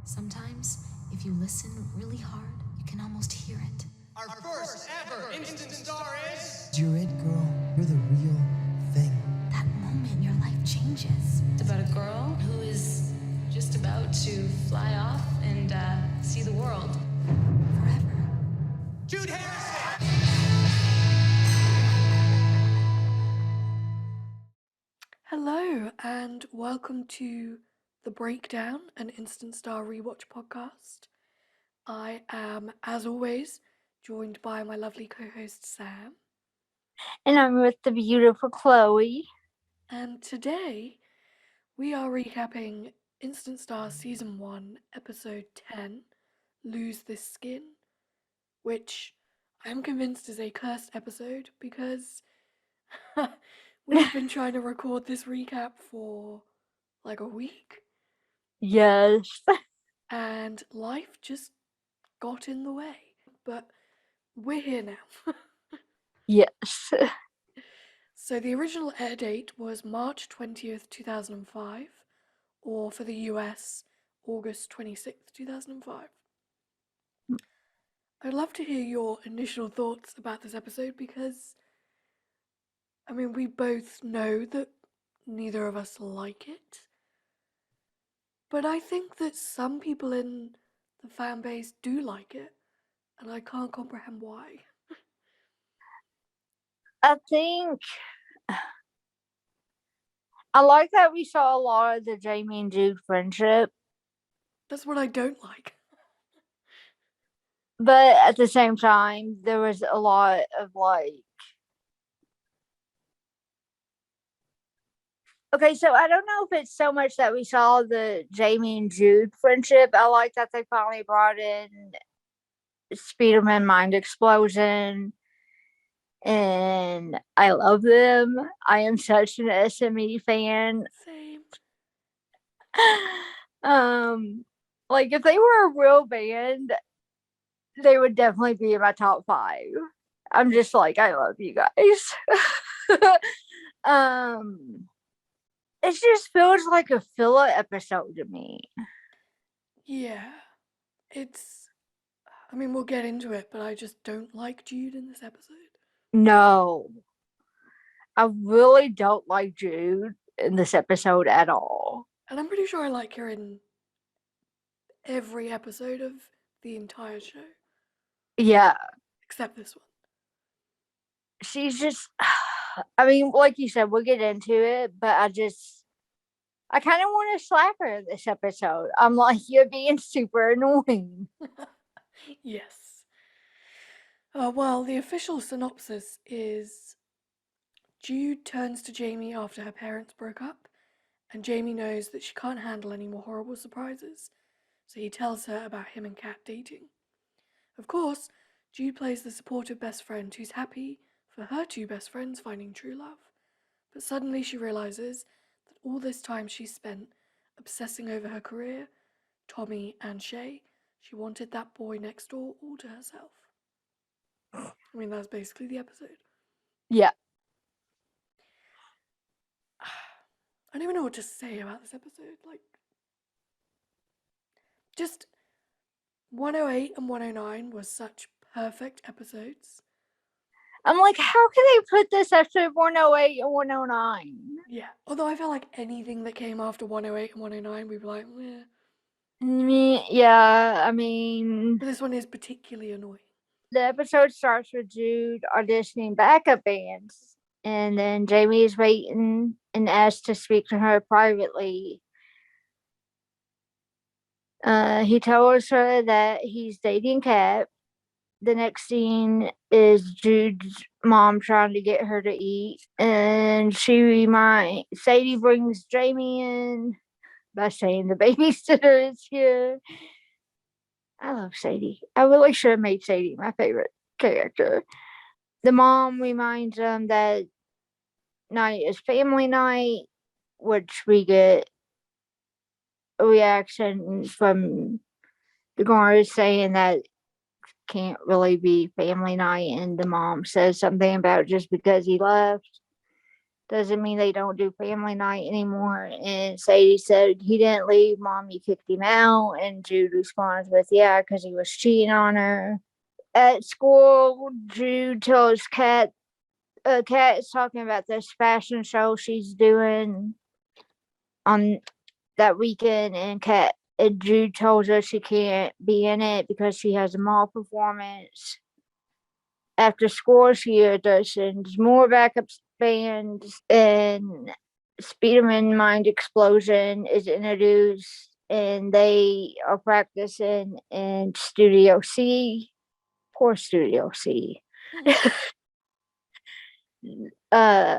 Sometimes, if you listen really hard, you can almost hear it. Our first ever instant star is... You're it, girl. You're the real thing. That moment your life changes. It's about a girl who is just about to fly off and see the world. Forever. Jude Harrison! Hello, and welcome to The Breakdown, an Instant Star Rewatch podcast. I am, as always, joined by my lovely co-host Sam. And I'm with the beautiful Chloe. And today, we are recapping Instant Star Season 1, Episode 10, Lose This Skin, which I am convinced is a cursed episode because we've been trying to record this recap for like a week. Yes. And life just got in the way. But we're here now. Yes. So the original air date was March 20th, 2005, or for the US, August 26th, 2005. I'd love to hear your initial thoughts about this episode because, I mean, we both know that neither of us like it. But I think that some people in the fan base do like it, and I can't comprehend why. I think I like that we saw a lot of the Jamie and Jude friendship, That's what I don't like. but at the same time, there was a lot of okay, so I don't know if it's so much that we saw the Jamie and Jude friendship. I like that they finally brought in Speederman Mind Explosion. And I love them. I am such an SME fan. Same. Like if they were a real band, they would definitely be in my top 5. I'm just like, I love you guys. It just feels like a filler episode to me. Yeah. I mean, we'll get into it, but I just don't like Jude in this episode. No. I really don't like Jude in this episode at all. And I'm pretty sure I like her in every episode of the entire show. Yeah. Except this one. She's just, I mean, like you said, we'll get into it, but I kind of want to slap her this episode. I'm like, you're being super annoying. Yes. Well, the official synopsis is Jude turns to Jamie after her parents broke up, and Jamie knows that she can't handle any more horrible surprises, so he tells her about him and Kat dating. Of course, Jude plays the supportive best friend who's happy for her 2 best friends finding true love, but suddenly she realizes that all this time she's spent obsessing over her career, Tommy and Shay, she wanted that boy next door all to herself. I mean, that's basically the episode. Yeah. I don't even know what to say about this episode. Like, just 108 and 109 was such perfect episodes. I'm like, how can they put this after 108 and 109? Yeah, although I feel like anything that came after 108 and 109, we'd be like, eh. Yeah, I mean, But this one is particularly annoying. The episode starts with Jude auditioning backup bands, and then Jamie is waiting and asks to speak to her privately. He tells her that he's dating Kat. The next scene is Jude's mom trying to get her to eat, and Sadie brings Jamie in by saying the babysitter is here. I love Sadie. I really should have made Sadie my favorite character. The mom reminds them that night is family night, which we get a reaction from the guards saying that can't really be family night, and the mom says something about just because he left. doesn't mean they don't do family night anymore. And Sadie said he didn't leave, Mom, you kicked him out. And Jude responds with, yeah, because he was cheating on her. At school, Jude tells Kat, Kat is talking about this fashion show she's doing on that weekend, and Jude tells her she can't be in it because she has a mall performance. After school, she auditions more backup bands, and Speederman Mind Explosion is introduced, and they are practicing in Studio C. Poor Studio C. uh,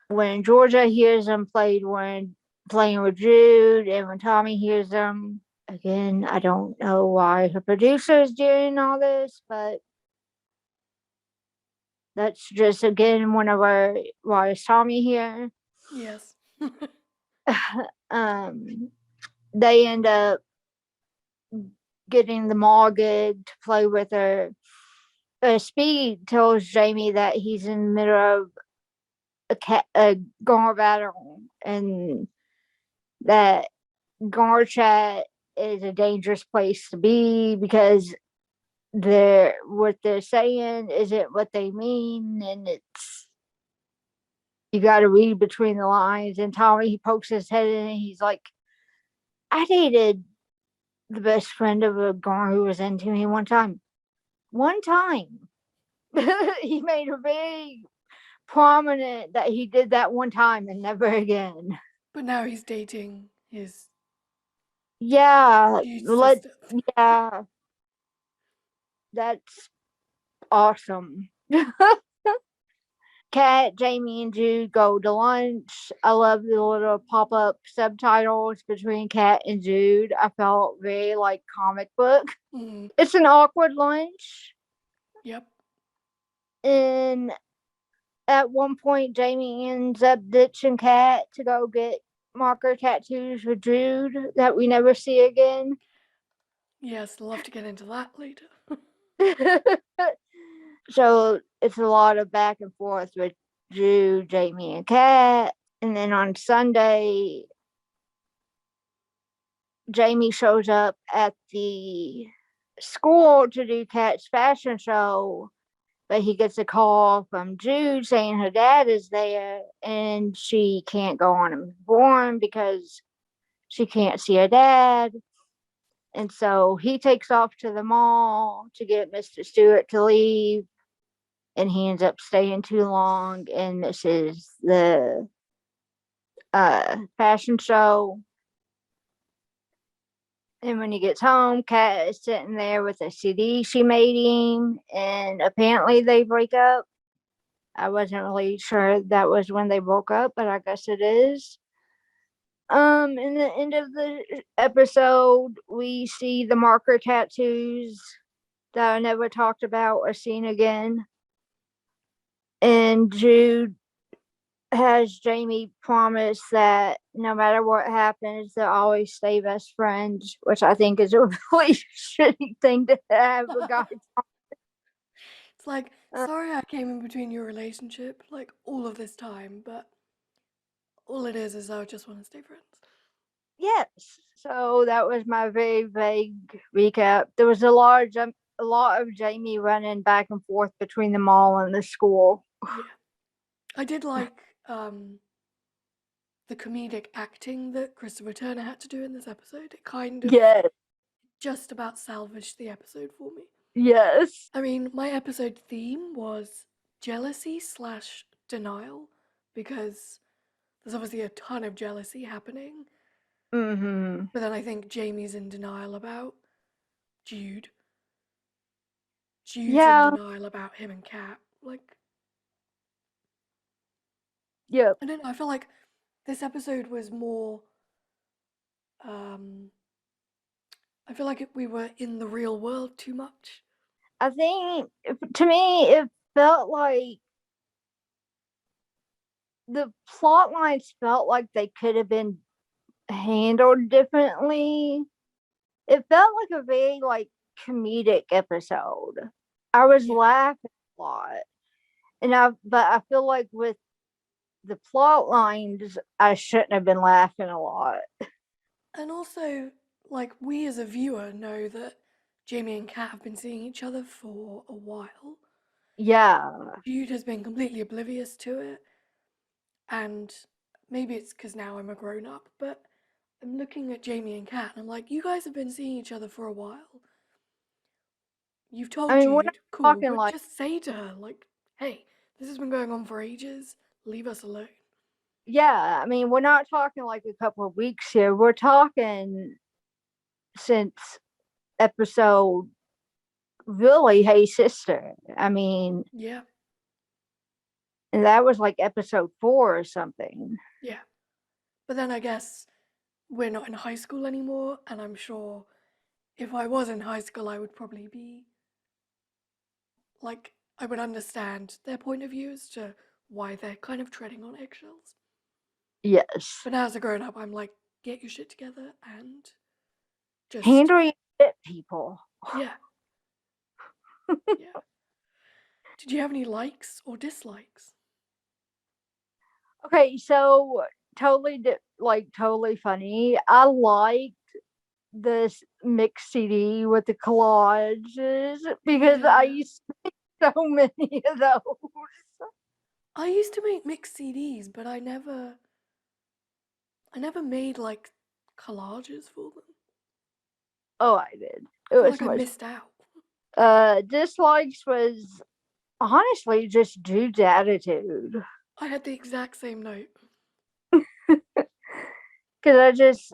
when Georgia hears them playing with Jude, and when Tommy hears them again, I don't know why her producer is doing all this, but that's just again one of our why is Tommy here. Yes. um, they end up getting the mall gig to play with her. Speed tells Jamie that he's in the middle of a guard battle, and that guard chat is a dangerous place to be because what they're saying isn't what they mean, and it's you got to read between the lines. And Tommy, he pokes his head in, and he's like, I dated the best friend of a guy who was into me one time. One time. He made it very prominent that he did that one time and never again. But now he's dating his Yeah, sister. yeah, that's awesome. Kat, Jamie, and Jude go to lunch. I love the little pop up subtitles between Kat and Jude. I felt very like comic book. Mm, It's an awkward lunch. yep. And at one point, Jamie ends up ditching Kat to go get marker tattoos with Jude that we never see again. Yes, I'll love to get into that later. So it's a lot of back and forth with Jude, Jamie, and Kat. And then on Sunday, Jamie shows up at the school to do Kat's fashion show, but he gets a call from Jude saying her dad is there and she can't go on and perform because she can't see her dad. And so he takes off to the mall to get Mr. Stewart to leave, and he ends up staying too long and misses the fashion show. And when he gets home, Kat is sitting there with a CD she made him, and apparently they break up. I wasn't really sure that was when they broke up, but I guess it is. In the end of the episode, we see the marker tattoos that I never talked about or seen again. And Jude has Jamie promise that no matter what happens, they'll always stay best friends, which I think is a really shitty thing to have a guy. It's like, sorry I came in between your relationship, like, all of this time, but all it is I just want to stay friends. Yes. So that was my very vague recap. There was a lot of Jamie running back and forth between the mall and the school. Yeah. I did like the comedic acting that Christopher Turner had to do in this episode. It kind of Yes. just about salvaged the episode for me. Yes. I mean, my episode theme was jealousy / denial, because there's obviously a ton of jealousy happening. Mm-hmm. But then I think Jamie's in denial about Jude. Jude's in denial about him and Kat. Like, yep. I don't know, I feel like this episode was more I feel like we were in the real world too much. I think to me it felt like the plot lines felt like they could have been handled differently. It felt like a very like comedic episode. I was laughing a lot. But I feel like with the plot lines, I shouldn't have been laughing a lot. And also, like, we as a viewer know that Jamie and Kat have been seeing each other for a while. Yeah. Jude has been completely oblivious to it. And maybe it's because now I'm a grown up, but I'm looking at Jamie and Kat and I'm like, you guys have been seeing each other for a while. You've told I mean, we're not Jude, cool, talking but like, just say to her, like, hey, this has been going on for ages. Leave us alone. yeah, I mean, we're not talking like a couple of weeks here. We're talking since episode really Hey Sister. I mean, Yeah, and that was like episode 4 or something. yeah. But then I guess we're not in high school anymore, and I'm sure if I was in high school, I would probably be like, I would understand their point of view as to why they're kind of treading on eggshells. Yes. But now as a grown up, I'm like, get your shit together and just Handle your shit, people. yeah. Yeah. Did you have any likes or dislikes? Okay, so totally funny. I liked this mix CD with the collages because I Yeah. used to make so many of those. I used to make mixed CDs, but I never made like collages for them. Oh, I did. I It feel was like I much. missed out. Dislikes was honestly just Jude's attitude. I had the exact same note. Because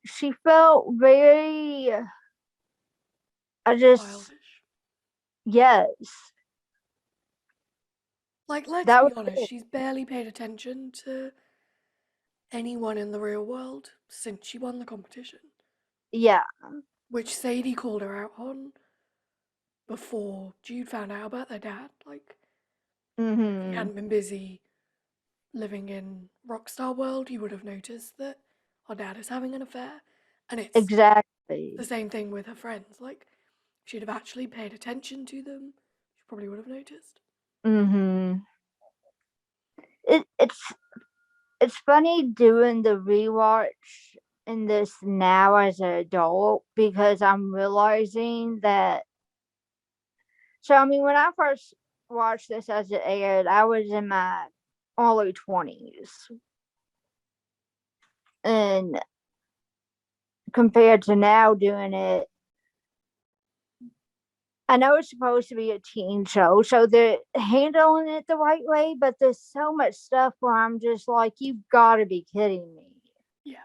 she felt very, Childish. yes, Like, let's that be was honest, it. she's barely paid attention to anyone in the real world since she won the competition, Yeah. which Sadie called her out on before Jude found out about their dad. Like, if he Mm-hmm. hadn't been busy living in Rockstar World, you would have noticed that our dad is having an affair. And it's Exactly. the same thing with her friends. Like, if she'd have actually paid attention to them, she probably would have noticed. Mm-hmm. It's funny doing the rewatch in this now as an adult because I'm realizing that. So I mean, when I first watched this as it aired, I was in my early 20s, and compared to now doing it, I know it's supposed to be a teen show, so they're handling it the right way, but there's so much stuff where I'm just like, you've got to be kidding me. Yeah.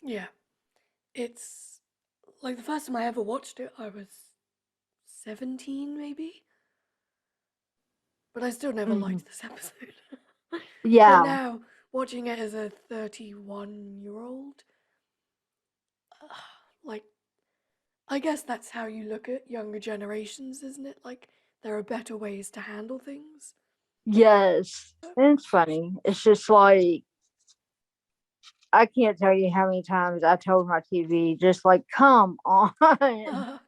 Yeah. It's like the first time I ever watched it, I was 17 maybe. But I still never Mm-hmm. liked this episode. But Yeah. now, watching it as a 31-year-old, like, I guess that's how you look at younger generations, isn't it? Like, there are better ways to handle things. Yes. And it's funny. It's just like, I can't tell you how many times I told my TV, just like, come on. I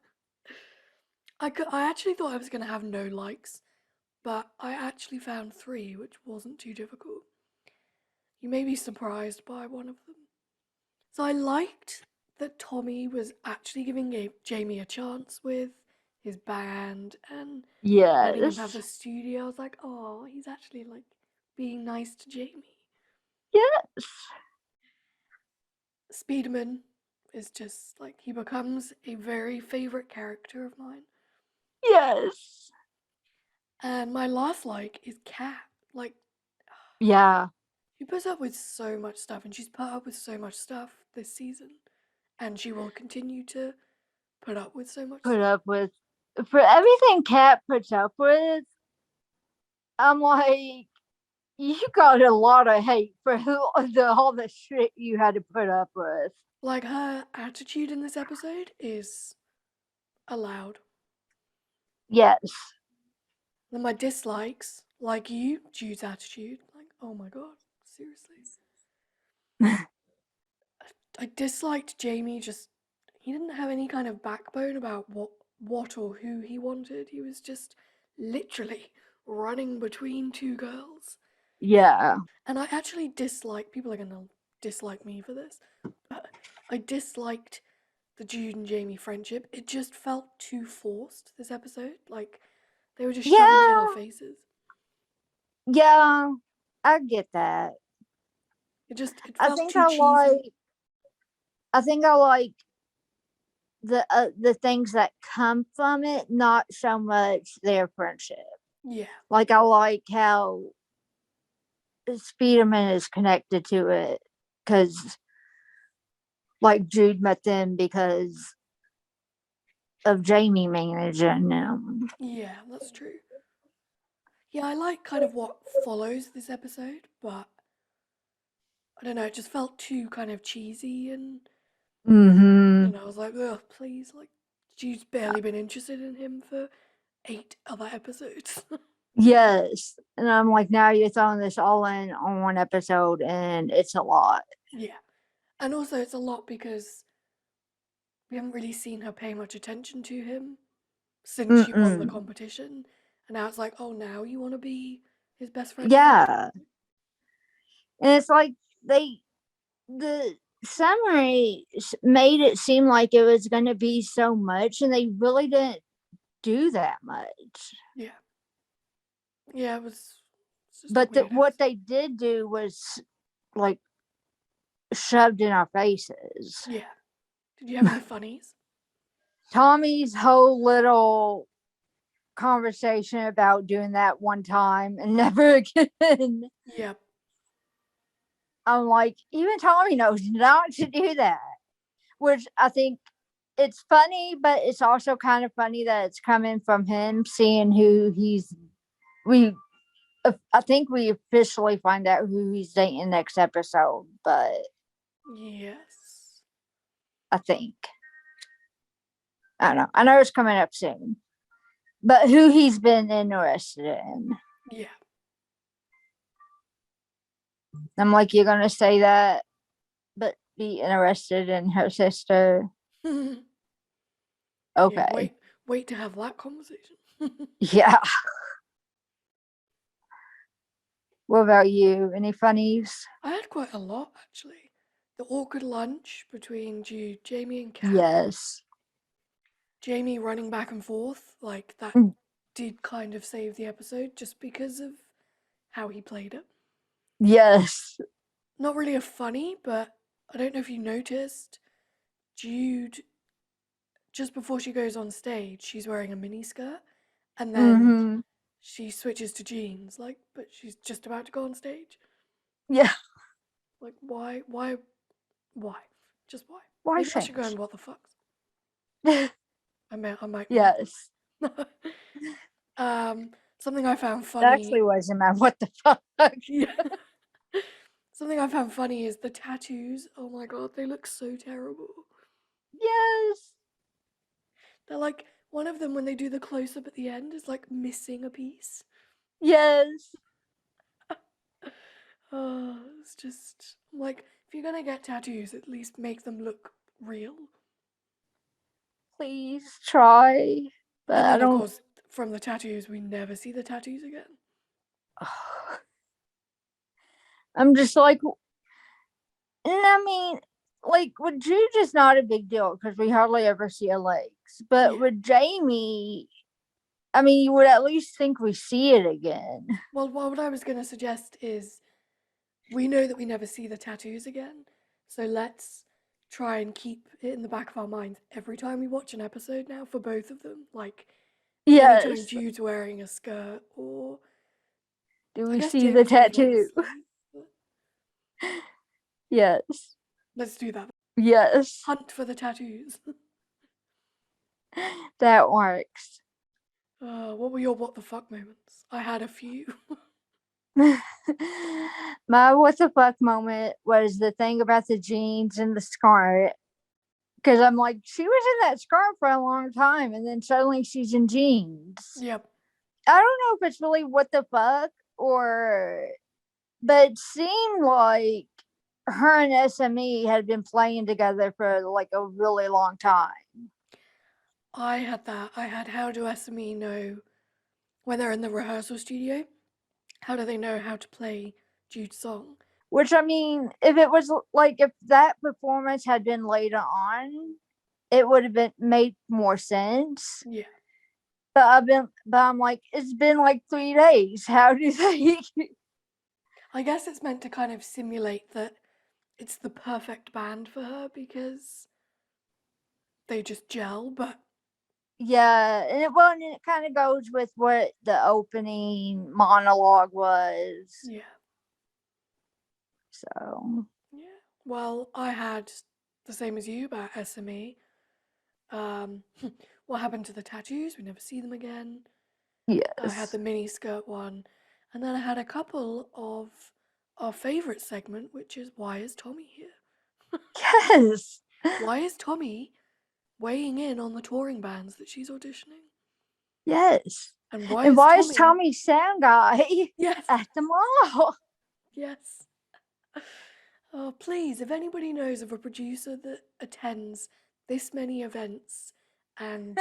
actually thought I was going to have no likes, but I actually found 3, which wasn't too difficult. You may be surprised by one of them. So I liked that Tommy was actually giving Jamie a chance with his band and letting him have Yes. the studio. I was like, oh, he's actually like being nice to Jamie. Yes. Speedman is just like, he becomes a very favorite character of mine. Yes. And my last like is Kat. Like, Yeah. she puts up with so much stuff, and she's put up with so much stuff this season, and she will continue to put up with so much Put stuff. up with, for everything Kat puts up with, I'm like, you got a lot of hate for all the shit you had to put up with. Like, her attitude in this episode is allowed. Yes. Then my dislikes, like you, Jude's attitude. Like, oh my god, seriously. I disliked Jamie. Just, he didn't have any kind of backbone about what or who he wanted. He was just literally running between two girls. Yeah. And I actually dislike, people are going to dislike me for this, but I disliked the Jude and Jamie friendship. It just felt too forced, this episode. Like, they were just shoving it in our faces. Yeah, I get that. It I felt think too cheesy. I like the things that come from it, not so much their friendship. Yeah. Like, I like how Speederman is connected to it, because like Jude met them because of Jamie managing them. Yeah, that's true. Yeah, I like kind of what follows this episode, but I don't know, it just felt too kind of cheesy, and Mm-hmm. I was like, oh, please, like, Jude's barely been interested in him for 8 other episodes. Yes. And I'm like, now you're throwing this all in on one episode, and it's a lot. Yeah. And also, it's a lot because we haven't really seen her pay much attention to him since she won the Mm-mm. competition. And now it's like, oh, now you want to be his best friend again? Yeah. And it's like the summary made it seem like it was going to be so much, and they really didn't do that much. Yeah. Yeah, it's just But a weird what episode. they did do was like shoved in our faces. Yeah. Did you have any funnies? Tommy's whole little conversation about doing that one time and never again. Yep. I'm like, even Tommy knows not to do that. Which I think it's funny, but it's also kind of funny that it's coming from him, seeing who I think we officially find out who he's dating next episode, but Yes. I think. I don't know. I know it's coming up soon. But who he's been interested in. Yeah. I'm like, you're gonna say that, but be interested in her sister. Okay. Yeah, wait to have that conversation. Yeah. What about you? Any funnies? I had quite a lot, actually. The awkward lunch between Jude, Jamie, and Kat. Yes. Jamie running back and forth, like, that Mm. did kind of save the episode just because of how he played it. Yes. Not really a funny, but I don't know if you noticed, Jude, just before she goes on stage, she's wearing a mini skirt, and then Mm-hmm. she switches to jeans, like, but she's just about to go on stage. Yeah. Like, why? Just why? Why Maybe I should go change? and what the fuck? I might. Yes. Something I found That funny. actually wasn't my what the fuck. Yeah. Something I found funny is the tattoos. Oh my god, they look so terrible. Yes. They're like, one of them, when they do the close up at the end, is like missing a piece. Yes. Oh, it's just like, if you're gonna get tattoos, at least make them look real. Please try. But And I then, of don't. course, from the tattoos, we never see the tattoos again. I'm just like, and I mean, like with Jude, is not a big deal because we hardly ever see her legs. But Yeah. with Jamie, I mean, you would at least think we see it again. Well, what I was gonna suggest is, we know that we never see the tattoos again, so let's try and keep it in the back of our minds every time we watch an episode now for both of them. Like, anytime Yes. Jude's wearing a skirt, or Do I we guess see the Jamie's wearing, like, a tattoo? sleeve, but Yes. let's do that. Yes. Hunt for the tattoos. That works. What were your what the fuck moments? I had a few. My what the fuck moment was the thing about the jeans and the scarf. Because I'm like, she was in that scarf for a long time, and then suddenly she's in jeans. Yep. I don't know if it's really what the fuck, but it seemed like her and SME had been playing together for like a really long time. I had that. I had, how do SME know when they're in the rehearsal studio, how do they know how to play Jude's song? Which, I mean, if it was like, if that performance had been later on, it would have been made more sense. Yeah. But I'm like, it's been like 3 days. How do they? I guess it's meant to kind of simulate that it's the perfect band for her because they just gel, but Yeah, and it kind of goes with what the opening monologue was. yeah. So Yeah. Well, I had the same as you about SME. What happened to the tattoos? We never see them again. I had yes, the mini skirt one, and then I had a couple of our favorite segment, which is why is Tommy here? yes, Why is Tommy weighing in on the touring bands that she's auditioning? yes. And why And is why is Tommy? Tommy sound guy Yes, at the mall? yes. Oh, please, if anybody knows of a producer that attends this many events, and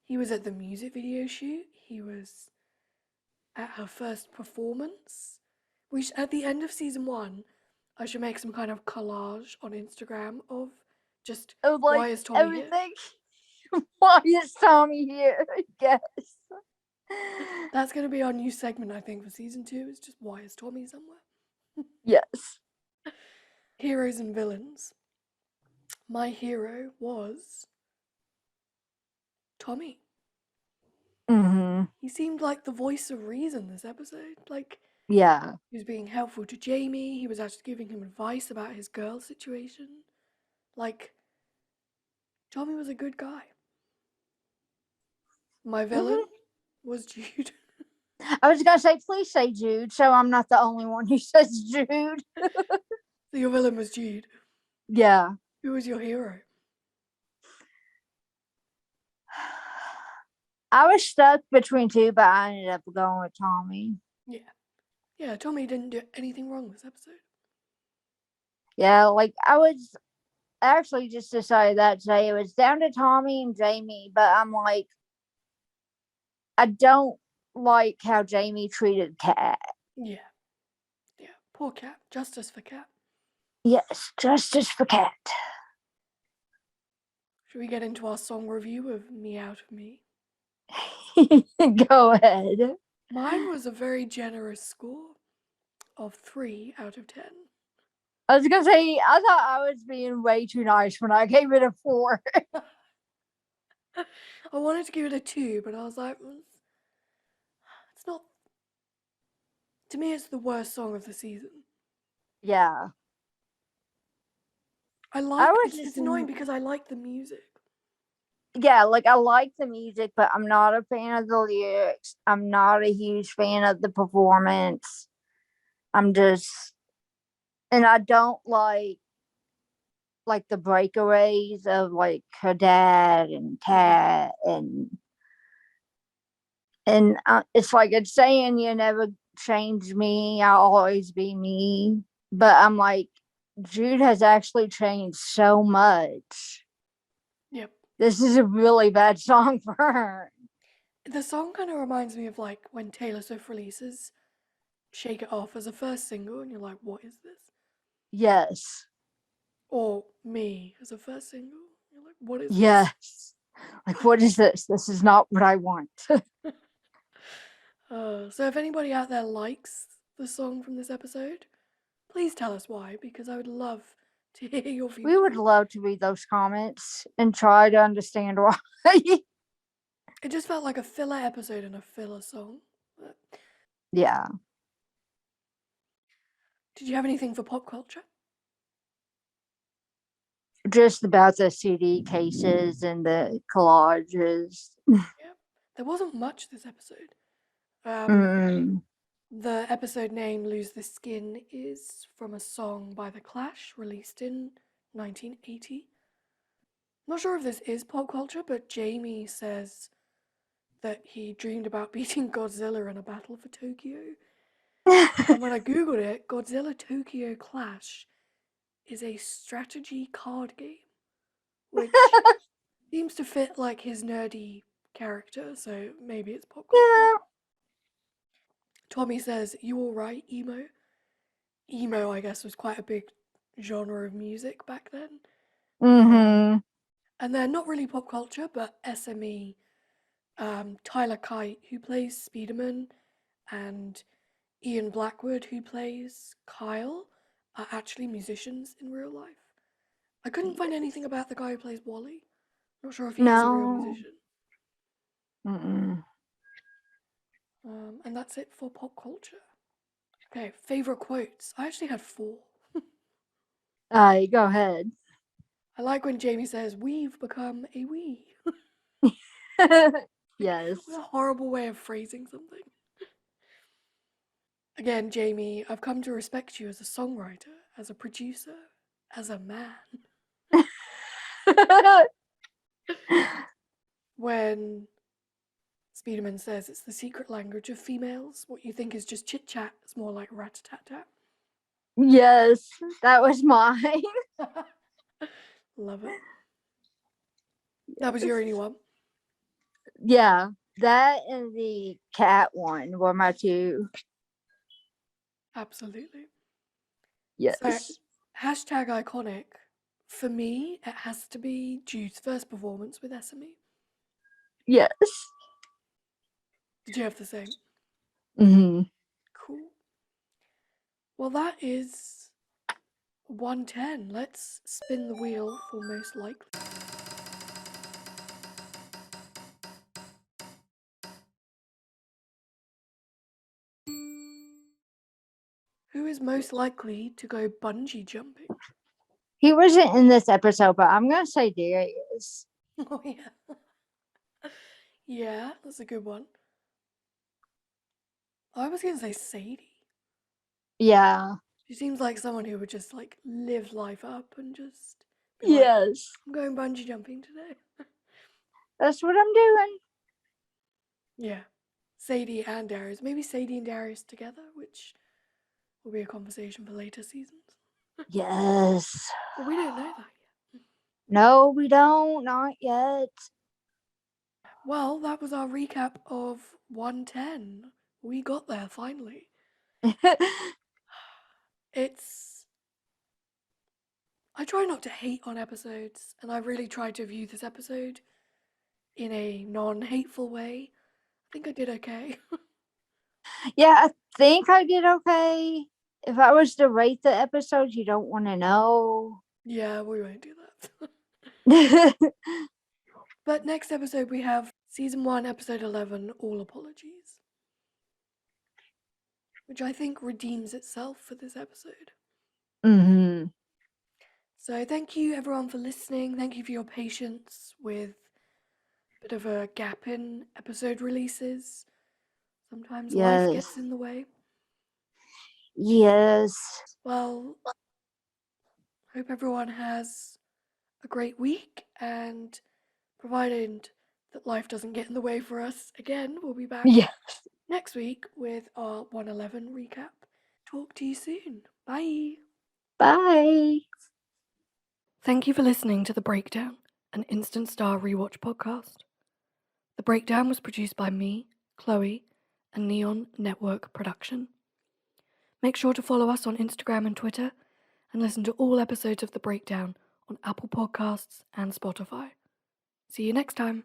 he was at the music video shoot, he was at her first performance. At the end of season 1, I should make some kind of collage on Instagram of just Of why like is Tommy here? everything. Why is Tommy here? Yes. That's going to be our new segment, I think, for season 2. It's just why is Tommy somewhere? Yes. Heroes and villains. My hero was Tommy. Mm-hmm. He seemed like the voice of reason this episode. Like, Yeah. he was being helpful to Jamie. He was actually giving him advice about his girl situation. Like, Tommy was a good guy. My villain was Jude. I was gonna say, please say Jude, so I'm not the only one who says Jude. So your villain was Jude. Yeah. Who was your hero? I was stuck between two, but I ended up going with Tommy. Yeah. Yeah, Tommy didn't do anything wrong this episode. Yeah, like I was actually just decided that today. It was down to Tommy and Jamie, but I'm like, I don't like how Jamie treated Kat. Yeah. Yeah. Poor Cat. Justice for Cat. Yes, justice for Kat. Should we get into our song review of Me Out of Me? Go ahead. Mine was a very generous score of 3 out of 10. I was gonna say, I thought I was being way too nice when I gave it a 4. I wanted to give it a 2, but I was like, it's not. To me, it's the worst song of the season. Yeah. It's annoying because I like the music. Yeah, like I like the music, but I'm not a fan of the lyrics. I'm not a huge fan of the performance. And I don't like the breakaways of like her dad and Kat and it's like it's saying you never change me, I'll always be me. But I'm like, Jude has actually changed so much. Yep. This is a really bad song for her. The song kind of reminds me of like when Taylor Swift releases Shake It Off as a first single, and you're like, what is this? Yes. Or Me as a first single. You're like, what is this? Yes. Like, what is this? This is not what I want. So if anybody out there likes the song from this episode, please tell us why, because I would love to hear your viewpoint. We would love to read those comments and try to understand why. It just felt like a filler episode and a filler song. But Yeah. did you have anything for pop culture? Just about the CD cases and the collages. Yep. There wasn't much this episode. The episode name Lose the Skin is from a song by The Clash released in 1980. Not sure if this is pop culture, but Jamie says that he dreamed about beating Godzilla in a battle for Tokyo. And when I googled it, Godzilla Tokyo Clash is a strategy card game, which seems to fit like his nerdy character, so maybe it's pop culture. Yeah, Tommy says, "You all right, emo?" Emo, I guess, was quite a big genre of music back then. Mm-hmm. And they're not really pop culture, but SME, Tyler Kite, who plays Speederman, and Ian Blackwood, who plays Kyle, are actually musicians in real life. I couldn't find anything about the guy who plays Wally. Not sure if he is a real No. musician. Mm-mm. And that's it for pop culture. Okay, favorite quotes. I actually had 4. Go ahead. I like when Jamie says, "We've become a we." Yes. What a horrible way of phrasing something. Again, Jamie, I've come to respect you as a songwriter, as a producer, as a man. When Speederman says it's the secret language of females, what you think is just chit chat is more like rat-a-tat-tat. Yes, that was mine. Love it. That was your only one. Yeah, that and the cat one were my 2. Absolutely. Yes. So, hashtag iconic. For me, it has to be Jude's first performance with SME. Yes. Did you have the same? Mm-hmm. Cool. Well, that is 110. Let's spin the wheel for most likely. Who is most likely to go bungee jumping? He wasn't in this episode, but I'm gonna say Darius. Oh, yeah. Yeah, that's a good one. I was going to say Sadie. Yeah. She seems like someone who would just like live life up and just be like, Yes. I'm going bungee jumping today. That's what I'm doing. Yeah. Sadie and Darius. Maybe Sadie and Darius together, which will be a conversation for later seasons. Yes. But we don't know that yet. No, we don't. Not yet. Well, that was our recap of 110. We got there finally. I try not to hate on episodes, and I really tried to view this episode in a non-hateful way. I think I did okay. Yeah, I think I did okay. If I was to rate the episode, you don't want to know. Yeah, we won't do that. But next episode we have Season 1, Episode 11, All Apologies, which I think redeems itself for this episode. Mm-hmm. So thank you everyone for listening. Thank you for your patience with a bit of a gap in episode releases. Sometimes life gets in the way. Yes. Well, hope everyone has a great week, and provided that life doesn't get in the way for us again, we'll be back Yes. next week with our 111 recap. Talk to you soon. Bye. Bye. Thank you for listening to The Breakdown, an Instant Star Rewatch podcast. The Breakdown was produced by me, Chloe, and Neon Network Production. Make sure to follow us on Instagram and Twitter, and listen to all episodes of The Breakdown on Apple Podcasts and Spotify. See you next time.